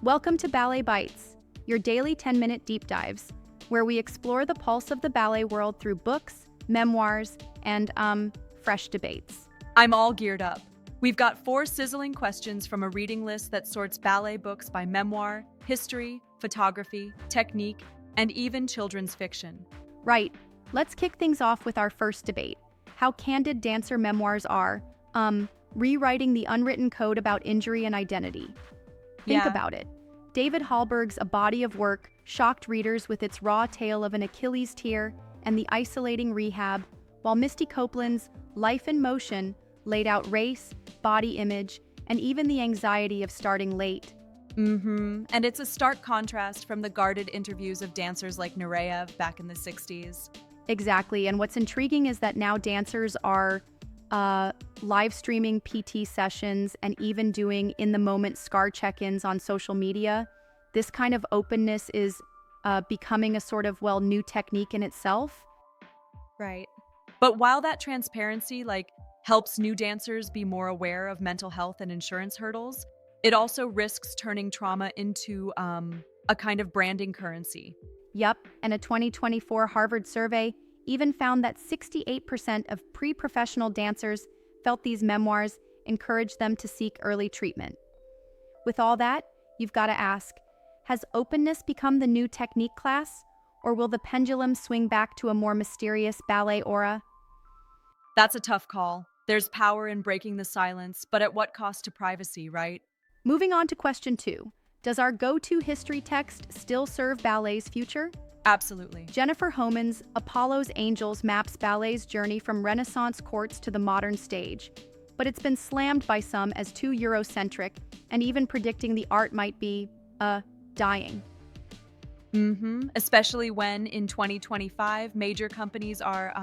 Welcome to Ballet Bites, your daily 10-minute deep dives, where we explore the pulse of the ballet world through books, memoirs, and, fresh debates. I'm all geared up. We've got 4 sizzling questions from a reading list that sorts ballet books by memoir, history, photography, technique, and even children's fiction. Right, let's kick things off with our first debate: how candid dancer memoirs are, rewriting the unwritten code about injury and identity. Think about it. David Hallberg's A Body of Work shocked readers with its raw tale of an Achilles tear and the isolating rehab, while Misty Copeland's Life in Motion laid out race, body image, and even the anxiety of starting late. And it's a stark contrast from the guarded interviews of dancers like Rehab back in the 60s. Exactly, and what's intriguing is that now dancers are live streaming PT sessions and even doing in-the-moment scar check-ins on social media. This kind of openness is becoming a sort of, new technique in itself. Right. But while that transparency, helps new dancers be more aware of mental health and insurance hurdles, it also risks turning trauma into a kind of branding currency. Yup, and a 2024 Harvard survey even found that 68% of pre-professional dancers felt these memoirs encouraged them to seek early treatment. With all that, you've got to ask, has openness become the new technique class, or will the pendulum swing back to a more mysterious ballet aura? That's a tough call. There's power in breaking the silence, but at what cost to privacy, right? Moving on to question 2. Does our go-to history text still serve ballet's future? Absolutely. Jennifer Homan's Apollo's Angels maps ballet's journey from Renaissance courts to the modern stage, but it's been slammed by some as too Eurocentric and even predicting the art might be, dying. Especially when, in 2025, major companies are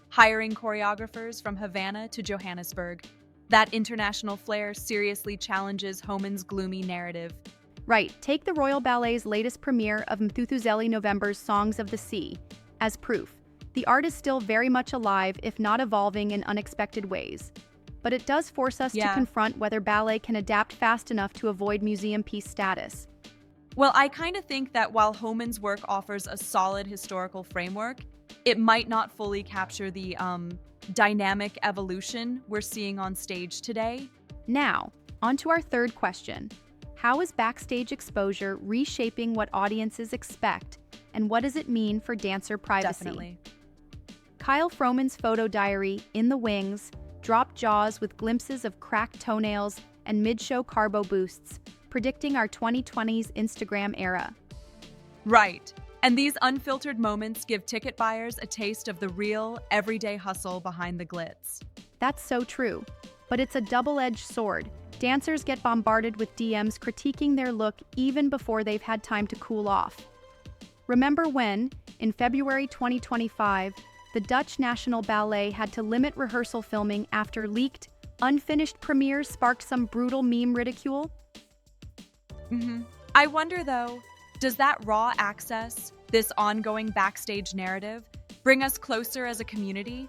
hiring choreographers from Havana to Johannesburg. That international flair seriously challenges Homan's gloomy narrative. Right, take the Royal Ballet's latest premiere of Mthuzeli November's Songs of the Sea as proof. The art is still very much alive, if not evolving in unexpected ways. But it does force us to confront whether ballet can adapt fast enough to avoid museum piece status. Well, I kind of think that while Homan's work offers a solid historical framework, it might not fully capture the dynamic evolution we're seeing on stage today. Now, on to our third question. How is backstage exposure reshaping what audiences expect, and what does it mean for dancer privacy? Definitely. Kyle Froman's photo diary, In the Wings, dropped jaws with glimpses of cracked toenails and mid-show carbo boosts, predicting our 2020s Instagram era. Right. And these unfiltered moments give ticket buyers a taste of the real, everyday hustle behind the glitz. That's so true. But it's a double-edged sword. Dancers get bombarded with DMs critiquing their look even before they've had time to cool off. Remember when, in February 2025, the Dutch National Ballet had to limit rehearsal filming after leaked, unfinished premieres sparked some brutal meme ridicule? I wonder, though, does that raw access, this ongoing backstage narrative, bring us closer as a community?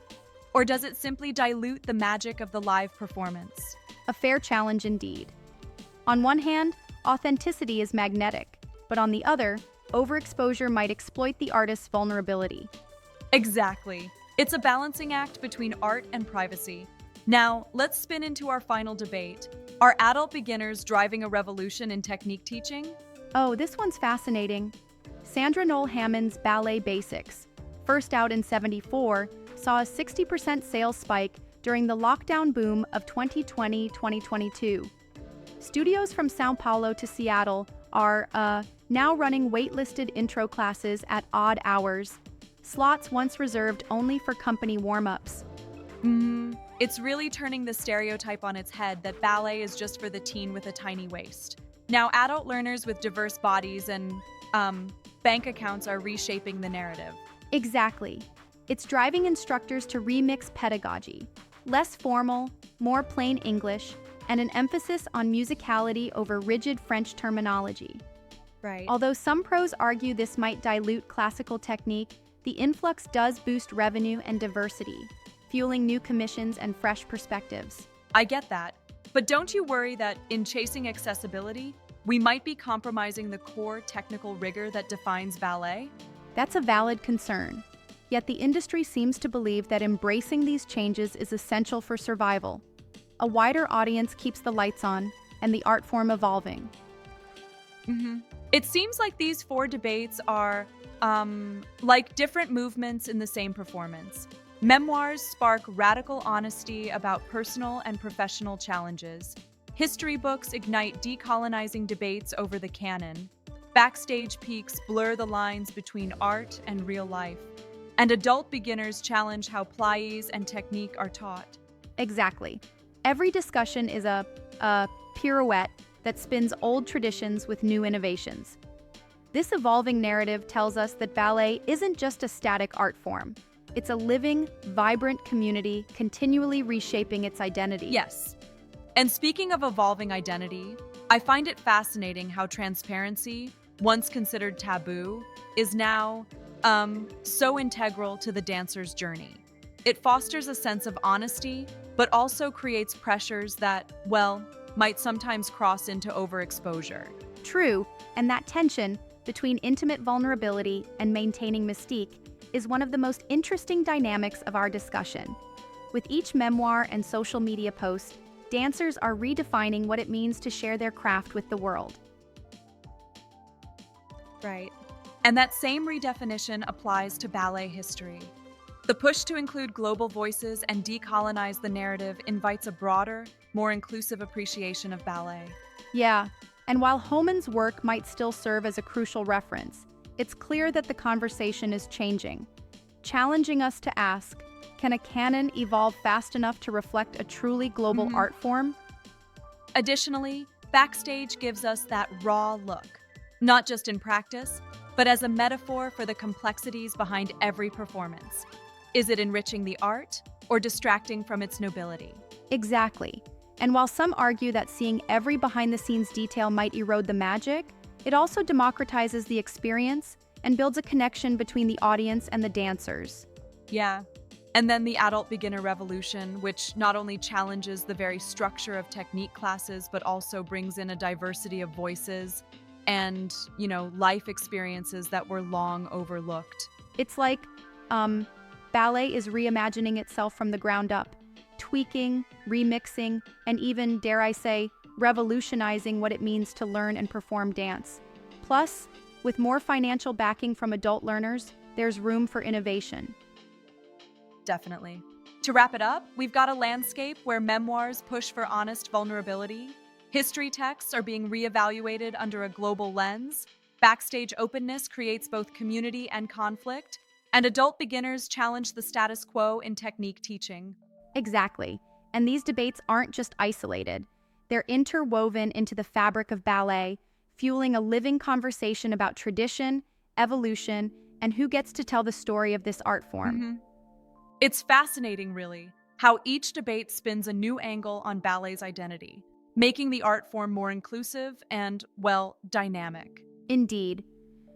Or does it simply dilute the magic of the live performance? A fair challenge indeed. On one hand, authenticity is magnetic, but on the other, overexposure might exploit the artist's vulnerability. Exactly. It's a balancing act between art and privacy. Now, let's spin into our final debate. Are adult beginners driving a revolution in technique teaching? Oh, this one's fascinating. Sandra Noel Hammond's Ballet Basics, first out in '74, saw a 60% sales spike during the lockdown boom of 2020-2022. Studios from São Paulo to Seattle are now running waitlisted intro classes at odd hours, slots once reserved only for company warm-ups. It's really turning the stereotype on its head that ballet is just for the teen with a tiny waist. Now, adult learners with diverse bodies and bank accounts are reshaping the narrative. Exactly. It's driving instructors to remix pedagogy. Less formal, more plain English, and an emphasis on musicality over rigid French terminology. Right. Although some pros argue this might dilute classical technique, the influx does boost revenue and diversity, fueling new commissions and fresh perspectives. I get that. But don't you worry that in chasing accessibility, we might be compromising the core technical rigor that defines ballet? That's a valid concern. Yet the industry seems to believe that embracing these changes is essential for survival. A wider audience keeps the lights on and the art form evolving. It seems like these four debates are like different movements in the same performance. Memoirs spark radical honesty about personal and professional challenges. History books ignite decolonizing debates over the canon. Backstage peaks blur the lines between art and real life. And adult beginners challenge how pliés and technique are taught. Exactly. Every discussion is a pirouette that spins old traditions with new innovations. This evolving narrative tells us that ballet isn't just a static art form. It's a living, vibrant community continually reshaping its identity. Yes. And speaking of evolving identity, I find it fascinating how transparency, once considered taboo, is now so integral to the dancer's journey. It fosters a sense of honesty, but also creates pressures that, well, might sometimes cross into overexposure. True, and that tension between intimate vulnerability and maintaining mystique is one of the most interesting dynamics of our discussion. With each memoir and social media post, dancers are redefining what it means to share their craft with the world. Right. And that same redefinition applies to ballet history. The push to include global voices and decolonize the narrative invites a broader, more inclusive appreciation of ballet. Yeah, and while Homan's work might still serve as a crucial reference, it's clear that the conversation is changing, challenging us to ask, can a canon evolve fast enough to reflect a truly global art form? Additionally, Backstage gives us that raw look, not just in practice, but as a metaphor for the complexities behind every performance. Is it enriching the art or distracting from its nobility? Exactly. And while some argue that seeing every behind-the-scenes detail might erode the magic, it also democratizes the experience and builds a connection between the audience and the dancers. Yeah. And then the adult beginner revolution, which not only challenges the very structure of technique classes, but also brings in a diversity of voices and, life experiences that were long overlooked. It's like, ballet is reimagining itself from the ground up, tweaking, remixing, and even, dare I say, revolutionizing what it means to learn and perform dance. Plus, with more financial backing from adult learners, there's room for innovation. Definitely. To wrap it up, we've got a landscape where memoirs push for honest vulnerability, history texts are being reevaluated under a global lens, backstage openness creates both community and conflict, and adult beginners challenge the status quo in technique teaching. Exactly. And these debates aren't just isolated. They're interwoven into the fabric of ballet, fueling a living conversation about tradition, evolution, and who gets to tell the story of this art form. It's fascinating, really, how each debate spins a new angle on ballet's identity, making the art form more inclusive and, dynamic. Indeed.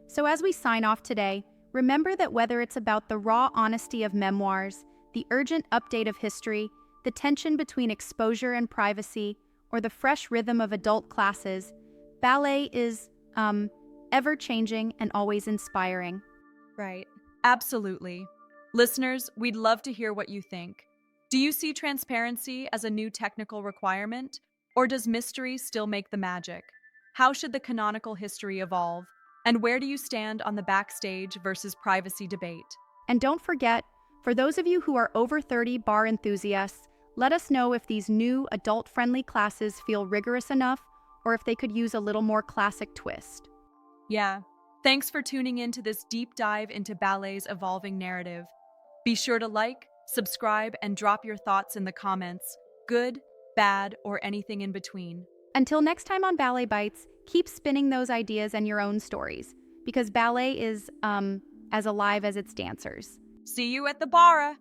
So as we sign off today, remember that whether it's about the raw honesty of memoirs, the urgent update of history, the tension between exposure and privacy, or the fresh rhythm of adult classes, ballet is, ever-changing and always inspiring. Right. Absolutely. Listeners, we'd love to hear what you think. Do you see transparency as a new technical requirement, or does mystery still make the magic? How should the canonical history evolve? And where do you stand on the backstage versus privacy debate? And don't forget, for those of you who are over 30 bar enthusiasts, let us know if these new adult-friendly classes feel rigorous enough or if they could use a little more classic twist. Yeah. Thanks for tuning in to this deep dive into ballet's evolving narrative. Be sure to like, subscribe, and drop your thoughts in the comments, good, bad, or anything in between. Until next time on Ballet Bites, keep spinning those ideas and your own stories, because ballet is, as alive as its dancers. See you at the barra!